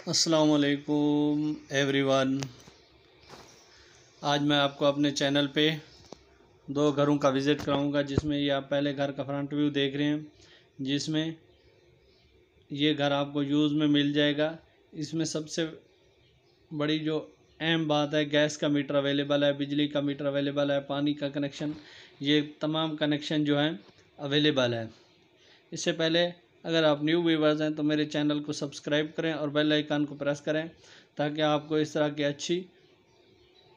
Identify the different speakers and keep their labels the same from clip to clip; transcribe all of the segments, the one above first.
Speaker 1: अस्सलामुअलैकुम एवरीवन। आज मैं आपको अपने चैनल पे दो घरों का विज़िट कराऊंगा, जिसमें ये आप पहले घर का फ्रंट व्यू देख रहे हैं, जिसमें ये घर आपको यूज़ में मिल जाएगा। इसमें सबसे बड़ी जो अहम बात है, गैस का मीटर अवेलेबल है, बिजली का मीटर अवेलेबल है, पानी का कनेक्शन, ये तमाम कनेक्शन जो हैं अवेलेबल है। इससे पहले अगर आप न्यू व्यूवर्स हैं तो मेरे चैनल को सब्सक्राइब करें और बेल आइकन को प्रेस करें, ताकि आपको इस तरह की अच्छी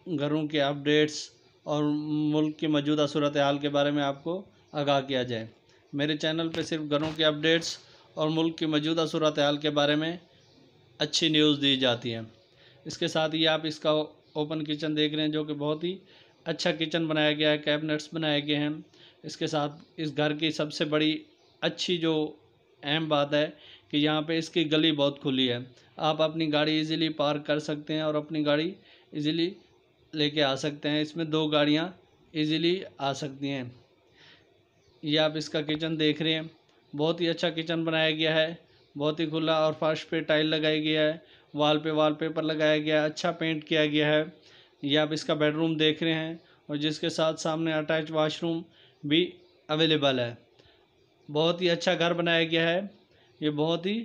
Speaker 1: घरों के अपडेट्स और मुल्क की मौजूदा सूरत हाल के बारे में आपको आगाह किया जाए। मेरे चैनल पे सिर्फ घरों के अपडेट्स और मुल्क की मौजूदा सूरत हाल के बारे में अच्छी न्यूज़ दी जाती है। इसके साथ ही आप इसका ओपन किचन देख रहे हैं, जो कि बहुत ही अच्छा किचन बनाया गया है, कैबिनेट्स बनाए गए हैं। इसके साथ इस घर की सबसे बड़ी अच्छी जो अहम बात है कि यहाँ पे इसकी गली बहुत खुली है। आप अपनी गाड़ी इजीली पार्क कर सकते हैं और अपनी गाड़ी इजीली लेके आ सकते हैं। इसमें दो गाड़ियाँ इजीली आ सकती हैं। ये आप इसका किचन देख रहे हैं, बहुत ही अच्छा किचन बनाया गया है, बहुत ही खुला, और फर्श पे टाइल लगाई गया है, वाल पे वॉलपेपर लगाया गया है, अच्छा पेंट किया गया है। ये आप इसका बेडरूम देख रहे हैं, और जिसके साथ सामने अटैच वॉशरूम भी अवेलेबल है। बहुत ही अच्छा घर बनाया गया है, ये बहुत ही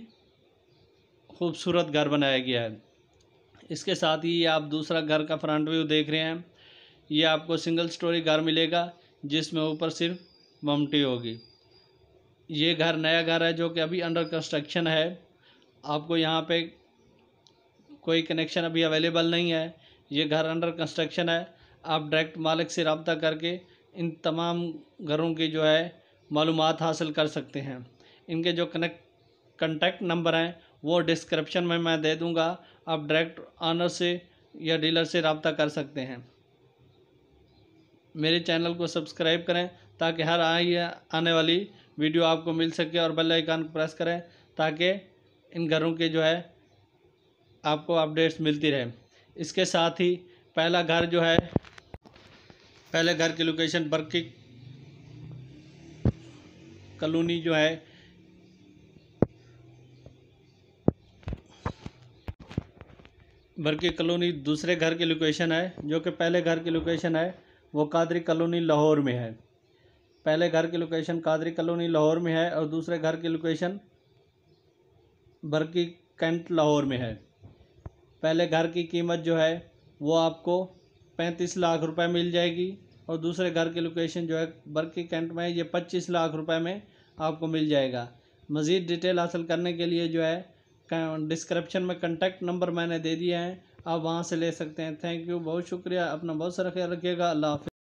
Speaker 1: खूबसूरत घर बनाया गया है। इसके साथ ही आप दूसरा घर का फ्रंट व्यू देख रहे हैं। ये आपको सिंगल स्टोरी घर मिलेगा, जिसमें ऊपर सिर्फ ममटी होगी। ये घर नया घर है, जो कि अभी अंडर कंस्ट्रक्शन है। आपको यहाँ पे कोई कनेक्शन अभी अवेलेबल नहीं है। ये घर अंडर कंस्ट्रक्शन है। आप डायरेक्ट मालिक से रब्ता करके इन तमाम घरों की जो है मालूमात हासिल कर सकते हैं। इनके जो कनेक्ट नंबर हैं वो डिस्क्रिप्शन में मैं दे दूंगा। आप डायरेक्ट ऑनर से या डीलर से रब्ता कर सकते हैं। मेरे चैनल को सब्सक्राइब करें, ताकि हर आने वाली वीडियो आपको मिल सके, और बेल आइकन को प्रेस करें, ताकि इन घरों के जो है आपको अपडेट्स मिलती रहे। इसके साथ ही पहला घर जो है, पहले घर की लोकेशन बर्की कॉलोनी जो है, बर्की कॉलोनी दूसरे घर की लोकेशन है। जो कि पहले घर की लोकेशन है वो कादरी कॉलोनी लाहौर में है। पहले घर की लोकेशन कादरी कॉलोनी लाहौर में है, और दूसरे घर की लोकेशन बर्की कैंट लाहौर में है। पहले घर की कीमत जो है वो आपको 35 लाख रुपए मिल जाएगी, और दूसरे घर की लोकेशन जो है बर्की कैंट में, ये 25 लाख रुपए में आपको मिल जाएगा। मज़ीद डिटेल हासिल करने के लिए जो है डिस्क्रिप्शन में कॉन्टैक्ट नंबर मैंने दे दिया है, आप वहां से ले सकते हैं। थैंक यू, बहुत शुक्रिया। अपना बहुत सारा ख्याल रखिएगा। अल्लाह हाफ़िज़।